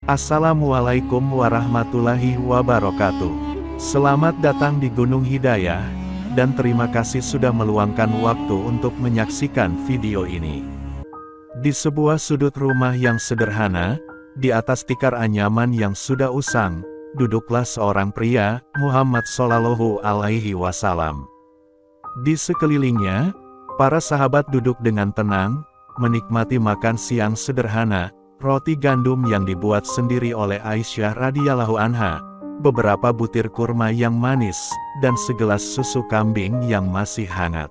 Assalamualaikum warahmatullahi wabarakatuh. Selamat datang di Gunung Hidayah, dan terima kasih sudah meluangkan waktu untuk menyaksikan video ini. Di sebuah sudut rumah yang sederhana, di atas tikar anyaman yang sudah usang, duduklah seorang pria, Muhammad Shallallahu Alaihi Wasallam. Di sekelilingnya, para sahabat duduk dengan tenang, menikmati makan siang sederhana, roti gandum yang dibuat sendiri oleh Aisyah radhiyallahu anha, beberapa butir kurma yang manis, dan segelas susu kambing yang masih hangat.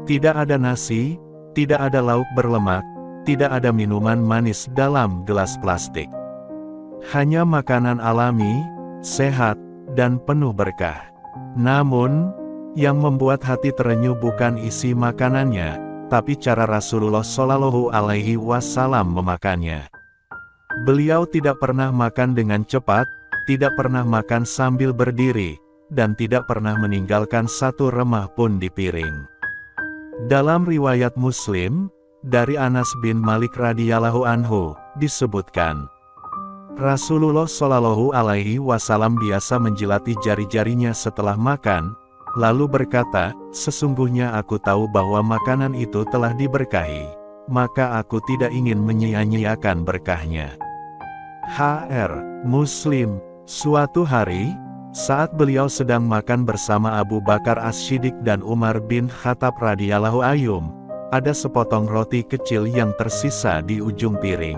Tidak ada nasi, tidak ada lauk berlemak, tidak ada minuman manis dalam gelas plastik. Hanya makanan alami, sehat, dan penuh berkah. Namun, yang membuat hati terenyuh bukan isi makanannya, tapi cara Rasulullah Shallallahu Alaihi Wasallam memakannya. Beliau tidak pernah makan dengan cepat, tidak pernah makan sambil berdiri, dan tidak pernah meninggalkan satu remah pun di piring. Dalam riwayat Muslim, dari Anas bin Malik radhiyallahu anhu, disebutkan, Rasulullah Shallallahu Alaihi Wasallam biasa menjilati jari-jarinya setelah makan, lalu berkata, sesungguhnya aku tahu bahwa makanan itu telah diberkahi, maka aku tidak ingin menyia-nyiakan berkahnya. Hr. Muslim, suatu hari, saat beliau sedang makan bersama Abu Bakar As-Siddiq dan Umar bin Khattab radhiyallahu anhum, ada sepotong roti kecil yang tersisa di ujung piring.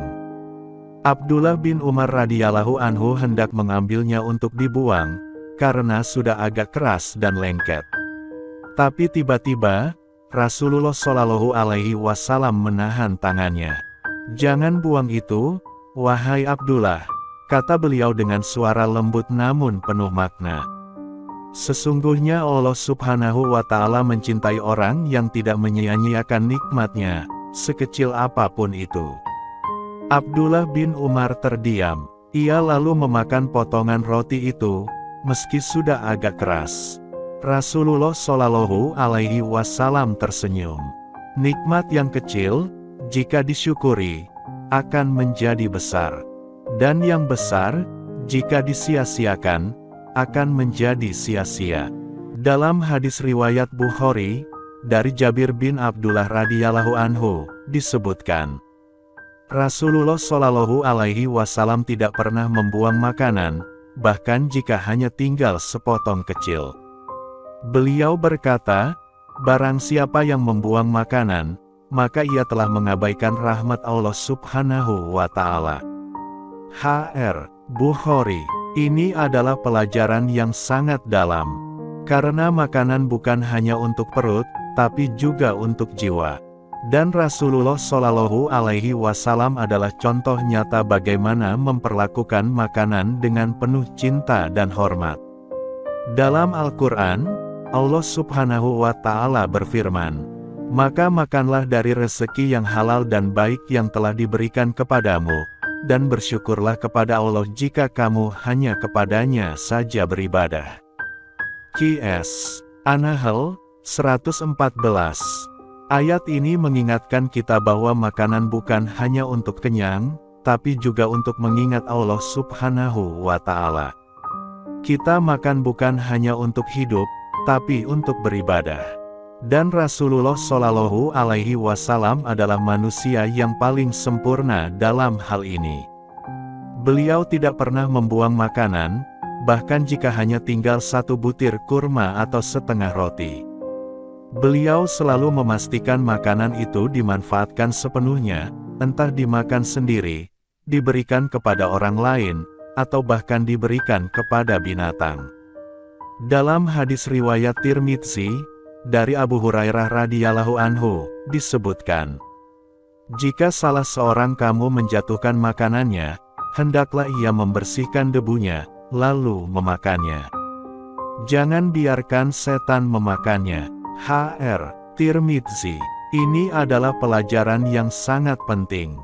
Abdullah bin Umar radhiyallahu anhu hendak mengambilnya untuk dibuang, karena sudah agak keras dan lengket. Tapi tiba-tiba, Rasulullah Shallallahu Alaihi Wasallam menahan tangannya. Jangan buang itu, wahai Abdullah, kata beliau dengan suara lembut namun penuh makna. Sesungguhnya Allah Subhanahu wa Ta'ala mencintai orang yang tidak menyia-nyiakan nikmatnya, sekecil apapun itu. Abdullah bin Umar terdiam. Ia lalu memakan potongan roti itu, meski sudah agak keras. Rasulullah Shallallahu Alaihi Wasallam tersenyum. Nikmat yang kecil, jika disyukuri, akan menjadi besar. Dan yang besar, jika disia-siakan, akan menjadi sia-sia. Dalam hadis riwayat Bukhari, dari Jabir bin Abdullah radhiyallahu anhu, disebutkan, Rasulullah Shallallahu Alaihi Wasallam tidak pernah membuang makanan, bahkan jika hanya tinggal sepotong kecil. Beliau berkata, barang siapa yang membuang makanan, maka ia telah mengabaikan rahmat Allah Subhanahu wa Ta'ala. Hr. Bukhari. Ini adalah pelajaran yang sangat dalam. Karena makanan bukan hanya untuk perut, tapi juga untuk jiwa. Dan Rasulullah Shallallahu Alaihi Wasallam adalah contoh nyata bagaimana memperlakukan makanan dengan penuh cinta dan hormat. Dalam Al-Quran, Allah Subhanahu wa Ta'ala berfirman, maka makanlah dari rezeki yang halal dan baik yang telah diberikan kepadamu, dan bersyukurlah kepada Allah jika kamu hanya kepadanya saja beribadah. Qs. An-Nahl 114. Ayat ini mengingatkan kita bahwa makanan bukan hanya untuk kenyang, tapi juga untuk mengingat Allah Subhanahu wa Ta'ala. Kita makan bukan hanya untuk hidup, tapi untuk beribadah. Dan Rasulullah Shallallahu Alaihi Wasallam adalah manusia yang paling sempurna dalam hal ini. Beliau tidak pernah membuang makanan, bahkan jika hanya tinggal satu butir kurma atau setengah roti. Beliau selalu memastikan makanan itu dimanfaatkan sepenuhnya, entah dimakan sendiri, diberikan kepada orang lain, atau bahkan diberikan kepada binatang. Dalam hadis riwayat Tirmidzi, dari Abu Hurairah radhiyallahu anhu, disebutkan, jika salah seorang kamu menjatuhkan makanannya, hendaklah ia membersihkan debunya, lalu memakannya. Jangan biarkan setan memakannya. Hr. Tirmidzi. Ini adalah pelajaran yang sangat penting.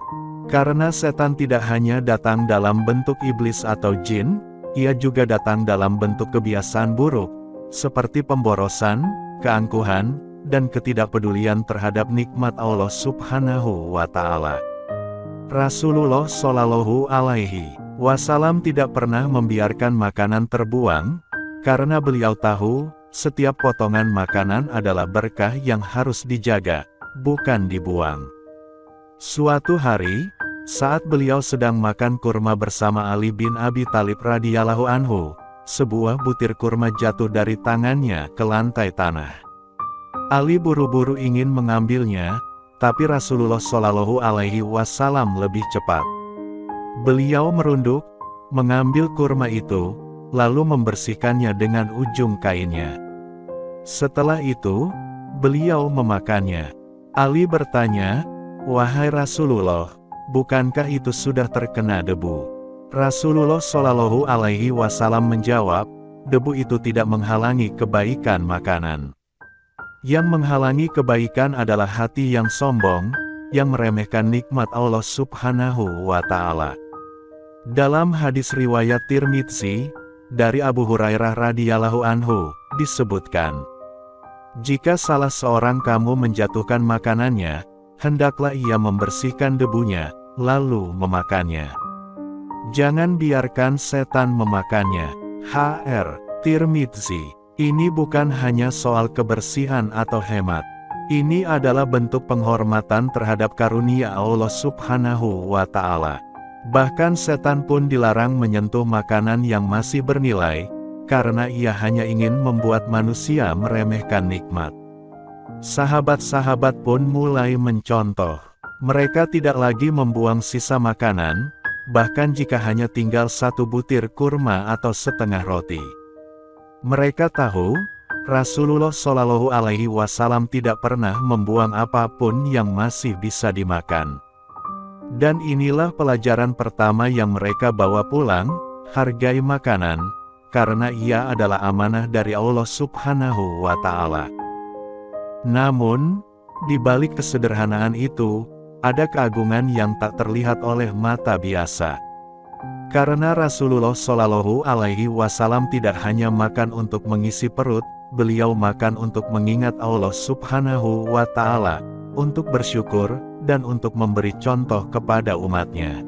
Karena setan tidak hanya datang dalam bentuk iblis atau jin, ia juga datang dalam bentuk kebiasaan buruk, seperti pemborosan, keangkuhan, dan ketidakpedulian terhadap nikmat Allah Subhanahu wa Ta'ala. Rasulullah Shallallahu Alaihi Wasallam tidak pernah membiarkan makanan terbuang, karena beliau tahu, setiap potongan makanan adalah berkah yang harus dijaga, bukan dibuang. Suatu hari, saat beliau sedang makan kurma bersama Ali bin Abi Thalib radhiyallahu anhu, sebuah butir kurma jatuh dari tangannya ke lantai tanah. Ali buru-buru ingin mengambilnya, tapi Rasulullah Shallallahu Alaihi Wasallam lebih cepat. Beliau merunduk, mengambil kurma itu, lalu membersihkannya dengan ujung kainnya. Setelah itu, beliau memakannya. Ali bertanya, "Wahai Rasulullah, bukankah itu sudah terkena debu?" Rasulullah Shallallahu Alaihi Wasallam menjawab, "Debu itu tidak menghalangi kebaikan makanan. Yang menghalangi kebaikan adalah hati yang sombong, yang meremehkan nikmat Allah Subhanahu wa Ta'ala." Dalam hadis riwayat Tirmidzi, dari Abu Hurairah radhiyallahu anhu, disebutkan, "Jika salah seorang kamu menjatuhkan makanannya, hendaklah ia membersihkan debunya, lalu memakannya. Jangan biarkan setan memakannya." Hr. Tirmidzi. Ini bukan hanya soal kebersihan atau hemat. Ini adalah bentuk penghormatan terhadap karunia Allah Subhanahu wa Ta'ala. Bahkan setan pun dilarang menyentuh makanan yang masih bernilai, karena ia hanya ingin membuat manusia meremehkan nikmat. Sahabat-sahabat pun mulai mencontoh. Mereka tidak lagi membuang sisa makanan, bahkan jika hanya tinggal satu butir kurma atau setengah roti. Mereka tahu, Rasulullah Shallallahu Alaihi Wasallam tidak pernah membuang apapun yang masih bisa dimakan. Dan inilah pelajaran pertama yang mereka bawa pulang, hargai makanan, karena ia adalah amanah dari Allah Subhanahu wa Ta'ala. Namun, di balik kesederhanaan itu, ada keagungan yang tak terlihat oleh mata biasa. Karena Rasulullah Shallallahu Alaihi Wasallam tidak hanya makan untuk mengisi perut, beliau makan untuk mengingat Allah Subhanahu wa Ta'ala, untuk bersyukur, dan untuk memberi contoh kepada umatnya.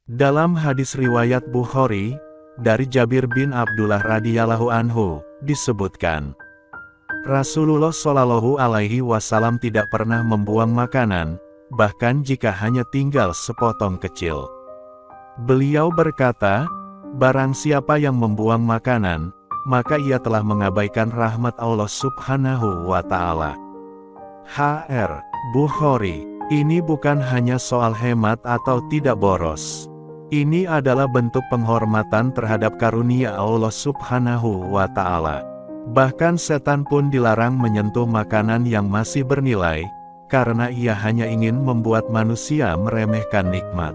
Dalam hadis riwayat Bukhari, dari Jabir bin Abdullah radhiyallahu anhu, disebutkan, Rasulullah Shallallahu Alaihi Wasallam tidak pernah membuang makanan, bahkan jika hanya tinggal sepotong kecil. Beliau berkata, "Barang siapa yang membuang makanan, maka ia telah mengabaikan rahmat Allah Subhanahu wa Ta'ala." Hr. Bukhari. Ini bukan hanya soal hemat atau tidak boros. Ini adalah bentuk penghormatan terhadap karunia Allah Subhanahu wa Ta'ala. Bahkan setan pun dilarang menyentuh makanan yang masih bernilai, karena ia hanya ingin membuat manusia meremehkan nikmat.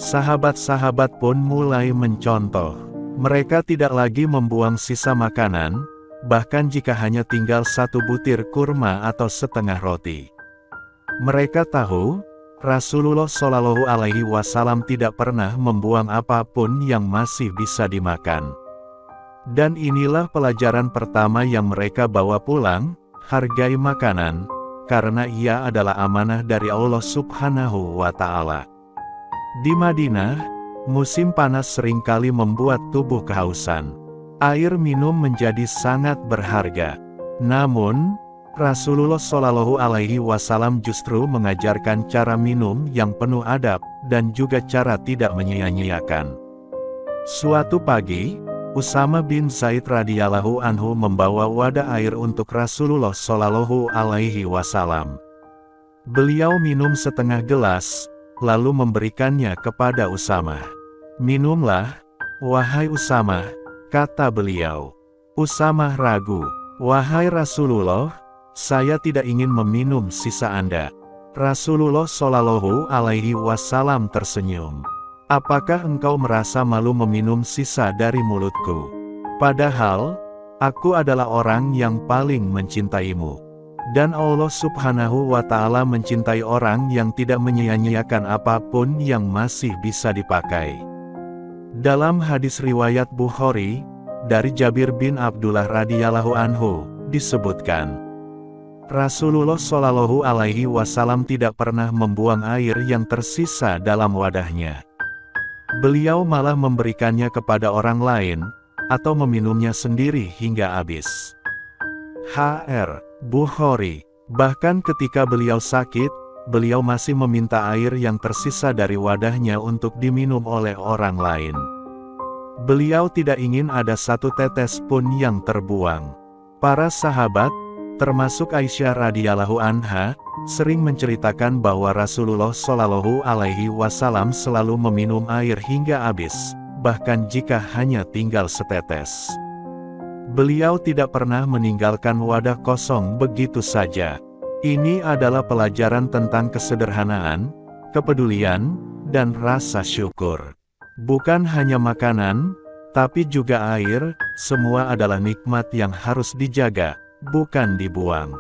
Sahabat-sahabat pun mulai mencontoh. Mereka tidak lagi membuang sisa makanan, bahkan jika hanya tinggal satu butir kurma atau setengah roti. Mereka tahu, Rasulullah Shallallahu Alaihi Wasallam tidak pernah membuang apapun yang masih bisa dimakan. Dan inilah pelajaran pertama yang mereka bawa pulang, hargai makanan, karena ia adalah amanah dari Allah Subhanahu wa Ta'ala. Di Madinah, musim panas seringkali membuat tubuh kehausan. Air minum menjadi sangat berharga. Namun, Rasulullah Shallallahu Alaihi Wasallam justru mengajarkan cara minum yang penuh adab, dan juga cara tidak menyia-nyiakan. Suatu pagi, Usama bin Zaid radhiyallahu anhu membawa wadah air untuk Rasulullah Shallallahu Alaihi Wasallam. Beliau minum setengah gelas, lalu memberikannya kepada Usama. "Minumlah, wahai Usama," kata beliau. Usama ragu, "Wahai Rasulullah, saya tidak ingin meminum sisa Anda." Rasulullah Shallallahu Alaihi Wasallam tersenyum. "Apakah engkau merasa malu meminum sisa dari mulutku? Padahal, aku adalah orang yang paling mencintaimu. Dan Allah Subhanahu wa Ta'ala mencintai orang yang tidak menyia-nyiakan apapun yang masih bisa dipakai." Dalam hadis riwayat Bukhari, dari Jabir bin Abdullah radhiyallahu anhu, disebutkan, Rasulullah Shallallahu Alaihi Wasallam tidak pernah membuang air yang tersisa dalam wadahnya. Beliau malah memberikannya kepada orang lain, atau meminumnya sendiri hingga habis. H.R. Bukhari. Bahkan ketika beliau sakit, beliau masih meminta air yang tersisa dari wadahnya untuk diminum oleh orang lain. Beliau tidak ingin ada satu tetes pun yang terbuang. Para sahabat, termasuk Aisyah radhiyallahu anha, sering menceritakan bahwa Rasulullah Shallallahu Alaihi Wasallam selalu meminum air hingga habis, bahkan jika hanya tinggal setetes. Beliau tidak pernah meninggalkan wadah kosong begitu saja. Ini adalah pelajaran tentang kesederhanaan, kepedulian, dan rasa syukur. Bukan hanya makanan, tapi juga air, semua adalah nikmat yang harus dijaga, bukan dibuang.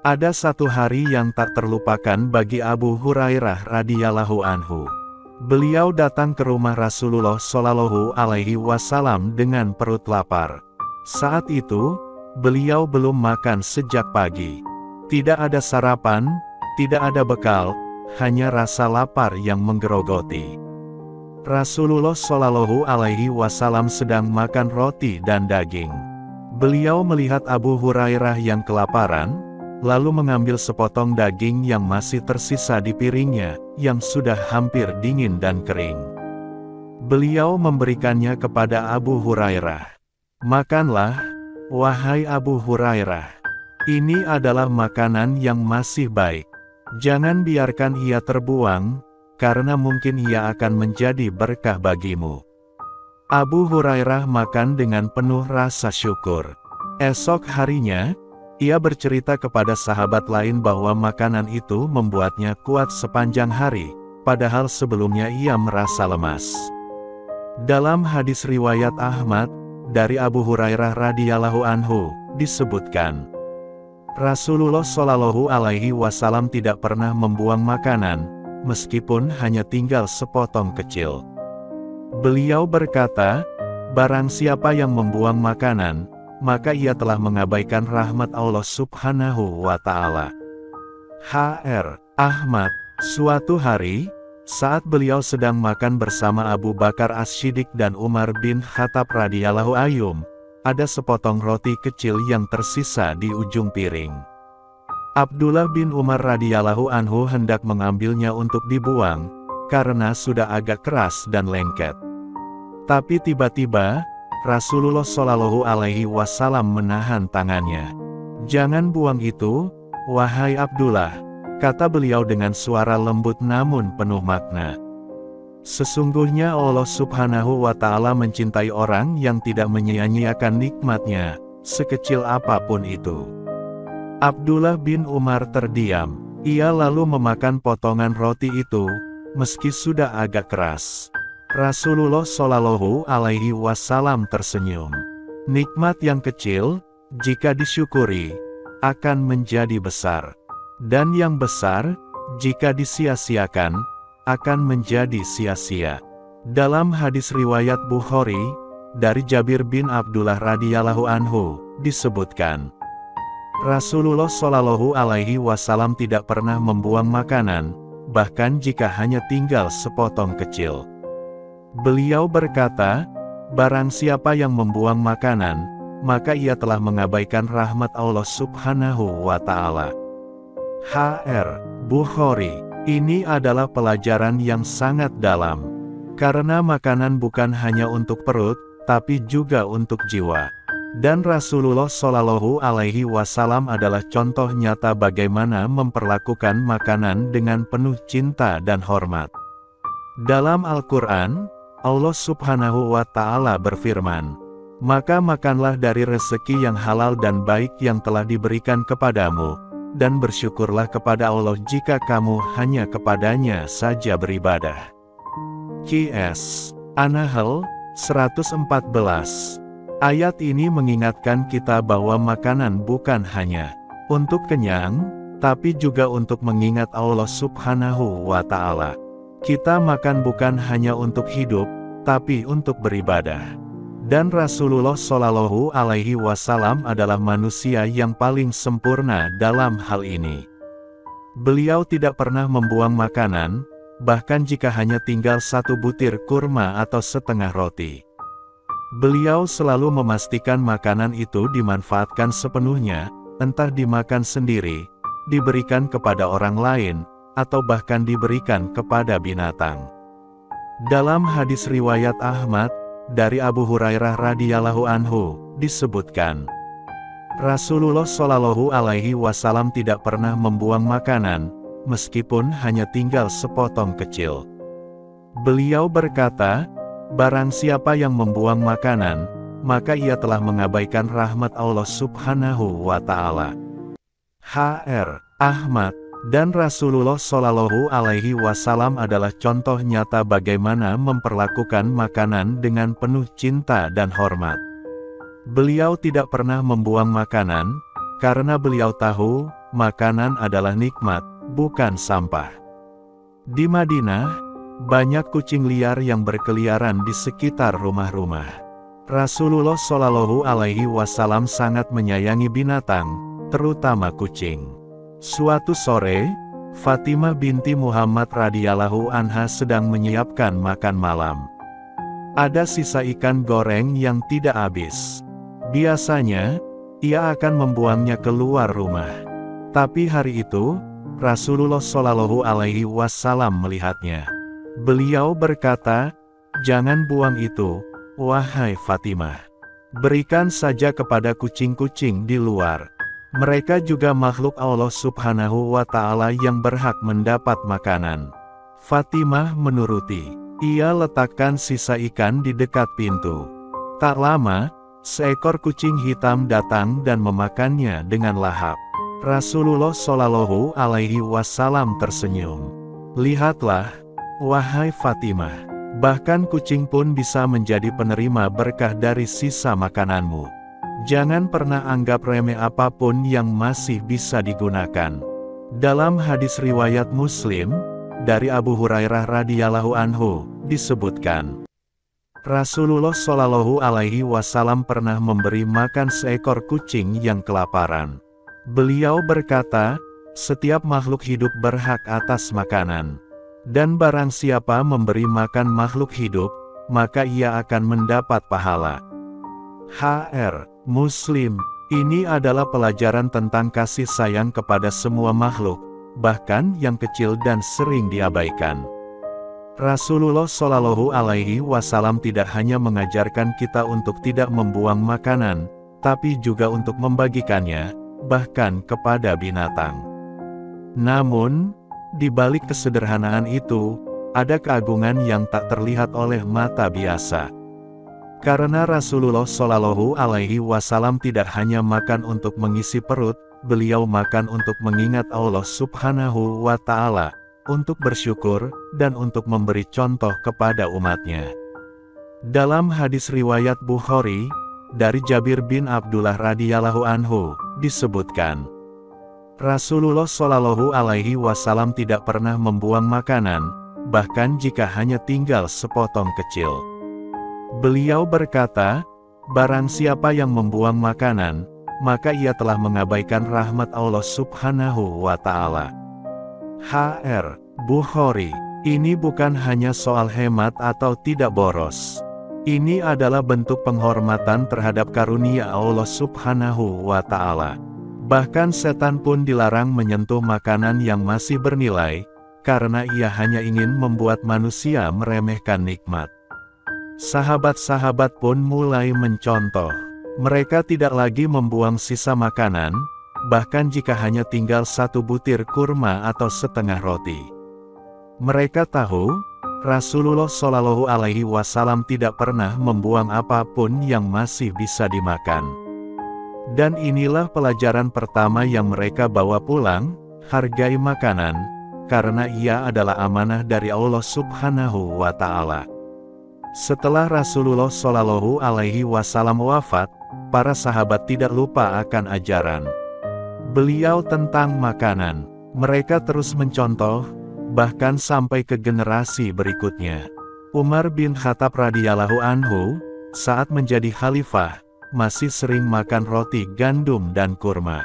Ada satu hari yang tak terlupakan bagi Abu Hurairah radhiyallahu anhu. Beliau datang ke rumah Rasulullah Shallallahu Alaihi Wasallam dengan perut lapar. Saat itu, beliau belum makan sejak pagi. Tidak ada sarapan, tidak ada bekal, hanya rasa lapar yang menggerogoti. Rasulullah Shallallahu Alaihi Wasallam sedang makan roti dan daging. Beliau melihat Abu Hurairah yang kelaparan, lalu mengambil sepotong daging yang masih tersisa di piringnya, yang sudah hampir dingin dan kering. Beliau memberikannya kepada Abu Hurairah. "Makanlah, wahai Abu Hurairah. Ini adalah makanan yang masih baik. Jangan biarkan ia terbuang, karena mungkin ia akan menjadi berkah bagimu." Abu Hurairah makan dengan penuh rasa syukur. Esok harinya, ia bercerita kepada sahabat lain bahwa makanan itu membuatnya kuat sepanjang hari, padahal sebelumnya ia merasa lemas. Dalam hadis riwayat Ahmad, dari Abu Hurairah radhiyallahu anhu, disebutkan, Rasulullah Shallallahu Alaihi Wasallam tidak pernah membuang makanan, meskipun hanya tinggal sepotong kecil. Beliau berkata, "Barang siapa yang membuang makanan, maka ia telah mengabaikan rahmat Allah Subhanahu wa Ta'ala." H.R. Ahmad. Suatu hari, saat beliau sedang makan bersama Abu Bakar As-Siddiq dan Umar bin Khattab radhiyallahu anhum, ada sepotong roti kecil yang tersisa di ujung piring. Abdullah bin Umar radhiyallahu anhu hendak mengambilnya untuk dibuang, karena sudah agak keras dan lengket. Tapi tiba-tiba, Rasulullah Shallallahu Alaihi Wasallam menahan tangannya. "Jangan buang itu, wahai Abdullah," kata beliau dengan suara lembut namun penuh makna. Sesungguhnya Allah Subhanahu wa Ta'ala mencintai orang yang tidak menyia-nyiakan nikmatnya, sekecil apapun itu. Abdullah bin Umar terdiam. Ia lalu memakan potongan roti itu, meski sudah agak keras. Rasulullah Shallallahu Alaihi Wasallam tersenyum. Nikmat yang kecil, jika disyukuri, akan menjadi besar. Dan yang besar, jika disia-siakan, akan menjadi sia-sia. Dalam hadis riwayat Bukhari, dari Jabir bin Abdullah radhiyallahu anhu, disebutkan, Rasulullah Shallallahu Alaihi Wasallam tidak pernah membuang makanan, bahkan jika hanya tinggal sepotong kecil. Beliau berkata, "Barang siapa yang membuang makanan, maka ia telah mengabaikan rahmat Allah Subhanahu wa Ta'ala." H.R. Bukhari. Ini adalah pelajaran yang sangat dalam. Karena makanan bukan hanya untuk perut, tapi juga untuk jiwa. Dan Rasulullah Shallallahu Alaihi Wasallam adalah contoh nyata bagaimana memperlakukan makanan dengan penuh cinta dan hormat. Dalam Al-Quran, Allah Subhanahu wa Ta'ala berfirman, "Maka makanlah dari rezeki yang halal dan baik yang telah diberikan kepadamu, dan bersyukurlah kepada Allah jika kamu hanya kepadanya saja beribadah." Qs. An-Nahl 114. Ayat ini mengingatkan kita bahwa makanan bukan hanya untuk kenyang, tapi juga untuk mengingat Allah Subhanahu wa Ta'ala. Kita makan bukan hanya untuk hidup, tapi untuk beribadah. Dan Rasulullah Shallallahu Alaihi Wasallam adalah manusia yang paling sempurna dalam hal ini. Beliau tidak pernah membuang makanan, bahkan jika hanya tinggal satu butir kurma atau setengah roti. Beliau selalu memastikan makanan itu dimanfaatkan sepenuhnya, entah dimakan sendiri, diberikan kepada orang lain, atau bahkan diberikan kepada binatang. Dalam hadis riwayat Ahmad, dari Abu Hurairah radhiyallahu anhu, disebutkan, Rasulullah Shallallahu alaihi wasallam tidak pernah membuang makanan, meskipun hanya tinggal sepotong kecil. Beliau berkata, barang siapa yang membuang makanan, maka ia telah mengabaikan rahmat Allah Subhanahu wa Ta'ala. Hr. Ahmad dan Rasulullah Shallallahu alaihi wasallam adalah contoh nyata bagaimana memperlakukan makanan dengan penuh cinta dan hormat. Beliau tidak pernah membuang makanan, karena beliau tahu, makanan adalah nikmat, bukan sampah. Di Madinah, banyak kucing liar yang berkeliaran di sekitar rumah-rumah. Rasulullah Shallallahu alaihi wasallam sangat menyayangi binatang, terutama kucing. Suatu sore, Fatimah binti Muhammad radhiyallahu anha sedang menyiapkan makan malam. Ada sisa ikan goreng yang tidak habis. Biasanya, ia akan membuangnya keluar rumah. Tapi hari itu, Rasulullah Shallallahu alaihi wasallam melihatnya. Beliau berkata, "Jangan buang itu, wahai Fatimah. Berikan saja kepada kucing-kucing di luar. Mereka juga makhluk Allah Subhanahu wa Ta'ala yang berhak mendapat makanan." Fatimah menuruti. Ia letakkan sisa ikan di dekat pintu. Tak lama, seekor kucing hitam datang dan memakannya dengan lahap. Rasulullah Shallallahu alaihi wasallam tersenyum. "Lihatlah, wahai Fatimah, bahkan kucing pun bisa menjadi penerima berkah dari sisa makananmu. Jangan pernah anggap remeh apapun yang masih bisa digunakan." Dalam hadis riwayat Muslim, dari Abu Hurairah radhiyallahu anhu, disebutkan, Rasulullah Shallallahu alaihi wasallam pernah memberi makan seekor kucing yang kelaparan. Beliau berkata, setiap makhluk hidup berhak atas makanan. Dan barang siapa memberi makan makhluk hidup, maka ia akan mendapat pahala. Hr. Muslim. Ini adalah pelajaran tentang kasih sayang kepada semua makhluk, bahkan yang kecil dan sering diabaikan. Rasulullah Shallallahu alaihi wasallam tidak hanya mengajarkan kita untuk tidak membuang makanan, tapi juga untuk membagikannya, bahkan kepada binatang. Namun, di balik kesederhanaan itu, ada keagungan yang tak terlihat oleh mata biasa. Karena Rasulullah Shallallahu alaihi wasallam tidak hanya makan untuk mengisi perut, beliau makan untuk mengingat Allah Subhanahu wa Ta'ala, untuk bersyukur, dan untuk memberi contoh kepada umatnya. Dalam hadis riwayat Bukhari, dari Jabir bin Abdullah radhiyallahu anhu, disebutkan, Rasulullah Shallallahu alaihi wasallam tidak pernah membuang makanan, bahkan jika hanya tinggal sepotong kecil. Beliau berkata, barang siapa yang membuang makanan, maka ia telah mengabaikan rahmat Allah Subhanahu wa Ta'ala. Hr. Bukhari. Ini bukan hanya soal hemat atau tidak boros. Ini adalah bentuk penghormatan terhadap karunia Allah Subhanahu wa Ta'ala. Bahkan setan pun dilarang menyentuh makanan yang masih bernilai, karena ia hanya ingin membuat manusia meremehkan nikmat. Sahabat-sahabat pun mulai mencontoh. Mereka tidak lagi membuang sisa makanan, bahkan jika hanya tinggal satu butir kurma atau setengah roti. Mereka tahu, Rasulullah Shallallahu alaihi wasallam tidak pernah membuang apapun yang masih bisa dimakan. Dan inilah pelajaran pertama yang mereka bawa pulang, hargai makanan, karena ia adalah amanah dari Allah Subhanahu wa Ta'ala. Setelah Rasulullah Shallallahu alaihi wasallam wafat, para sahabat tidak lupa akan ajaran beliau tentang makanan. Mereka terus mencontoh, bahkan sampai ke generasi berikutnya. Umar bin Khattab radhiyallahu anhu, saat menjadi khalifah, masih sering makan roti gandum dan kurma.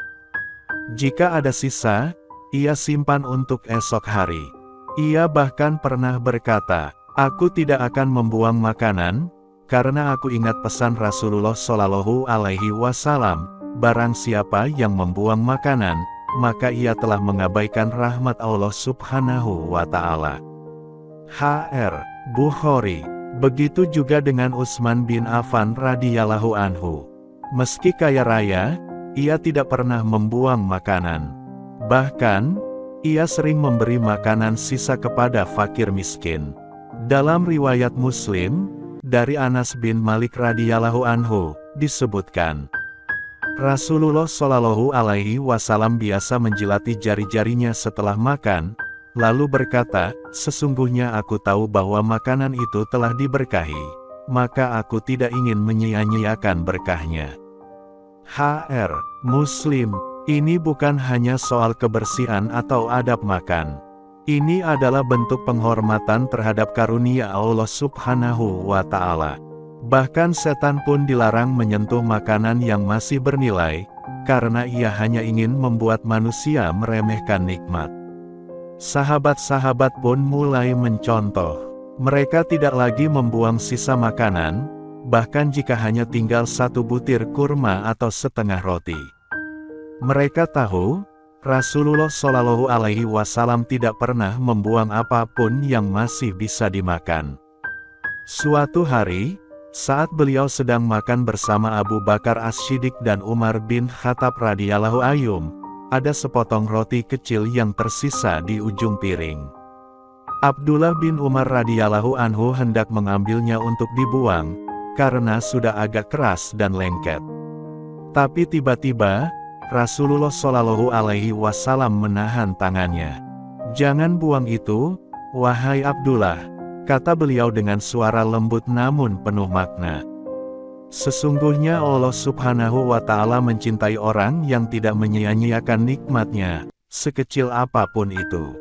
Jika ada sisa, ia simpan untuk esok hari. Ia bahkan pernah berkata, "Aku tidak akan membuang makanan, karena aku ingat pesan Rasulullah Shallallahu Alaihi Wasallam, barang siapa yang membuang makanan, maka ia telah mengabaikan rahmat Allah Subhanahu wa Ta'ala." H.R. Bukhari. Begitu juga dengan Utsman bin Affan radhiyallahu anhu. Meski kaya raya, ia tidak pernah membuang makanan. Bahkan, ia sering memberi makanan sisa kepada fakir miskin. Dalam riwayat Muslim, dari Anas bin Malik radhiyallahu anhu, disebutkan, Rasulullah Shallallahu Alaihi Wasallam biasa menjilati jari-jarinya setelah makan, lalu berkata, "Sesungguhnya aku tahu bahwa makanan itu telah diberkahi, maka aku tidak ingin menyia-nyiakan berkahnya." H.R. Muslim. Ini bukan hanya soal kebersihan atau adab makan. Ini adalah bentuk penghormatan terhadap karunia Allah Subhanahu wa Ta'ala. Bahkan setan pun dilarang menyentuh makanan yang masih bernilai, karena ia hanya ingin membuat manusia meremehkan nikmat. Sahabat-sahabat pun mulai mencontoh. Mereka tidak lagi membuang sisa makanan, bahkan jika hanya tinggal satu butir kurma atau setengah roti. Mereka tahu, Rasulullah Shallallahu Alaihi Wasallam tidak pernah membuang apapun yang masih bisa dimakan. Suatu hari, saat beliau sedang makan bersama Abu Bakar As-Siddiq dan Umar bin Khattab radhiyallahu anhum, ada sepotong roti kecil yang tersisa di ujung piring. Abdullah bin Umar radhiyallahu anhu hendak mengambilnya untuk dibuang, karena sudah agak keras dan lengket. Tapi tiba-tiba, Rasulullah Shallallahu Alaihi Wasallam menahan tangannya. "Jangan buang itu, wahai Abdullah," kata beliau dengan suara lembut namun penuh makna. Sesungguhnya Allah Subhanahu wa Ta'ala mencintai orang yang tidak menyia-nyiakan nikmatnya, sekecil apapun itu.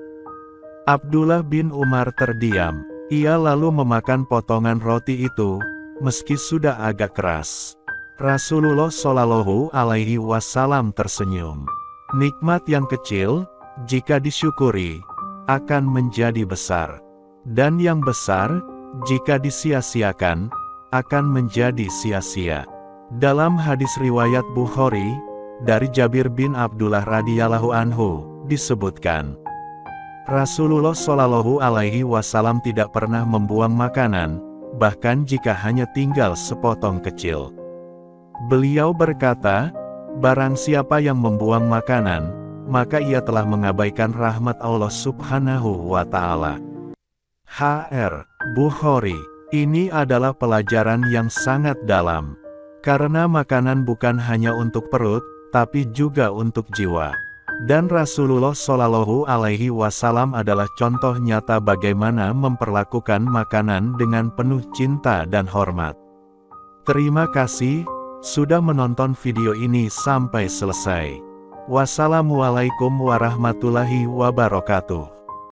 Abdullah bin Umar terdiam. Ia lalu memakan potongan roti itu, meski sudah agak keras. Rasulullah Shallallahu Alaihi Wasallam tersenyum. Nikmat yang kecil, jika disyukuri, akan menjadi besar. Dan yang besar, jika disia-siakan, akan menjadi sia-sia. Dalam hadis riwayat Bukhari, dari Jabir bin Abdullah radhiyallahu anhu, disebutkan, Rasulullah Shallallahu Alaihi Wasallam tidak pernah membuang makanan, bahkan jika hanya tinggal sepotong kecil. Beliau berkata, "Barang siapa yang membuang makanan, maka ia telah mengabaikan rahmat Allah Subhanahu wa Ta'ala." H.R. Bukhari. Ini adalah pelajaran yang sangat dalam. Karena makanan bukan hanya untuk perut, tapi juga untuk jiwa. Dan Rasulullah Shallallahu Alaihi Wasallam adalah contoh nyata bagaimana memperlakukan makanan dengan penuh cinta dan hormat. Terima kasih sudah menonton video ini sampai selesai. Wassalamualaikum warahmatullahi wabarakatuh.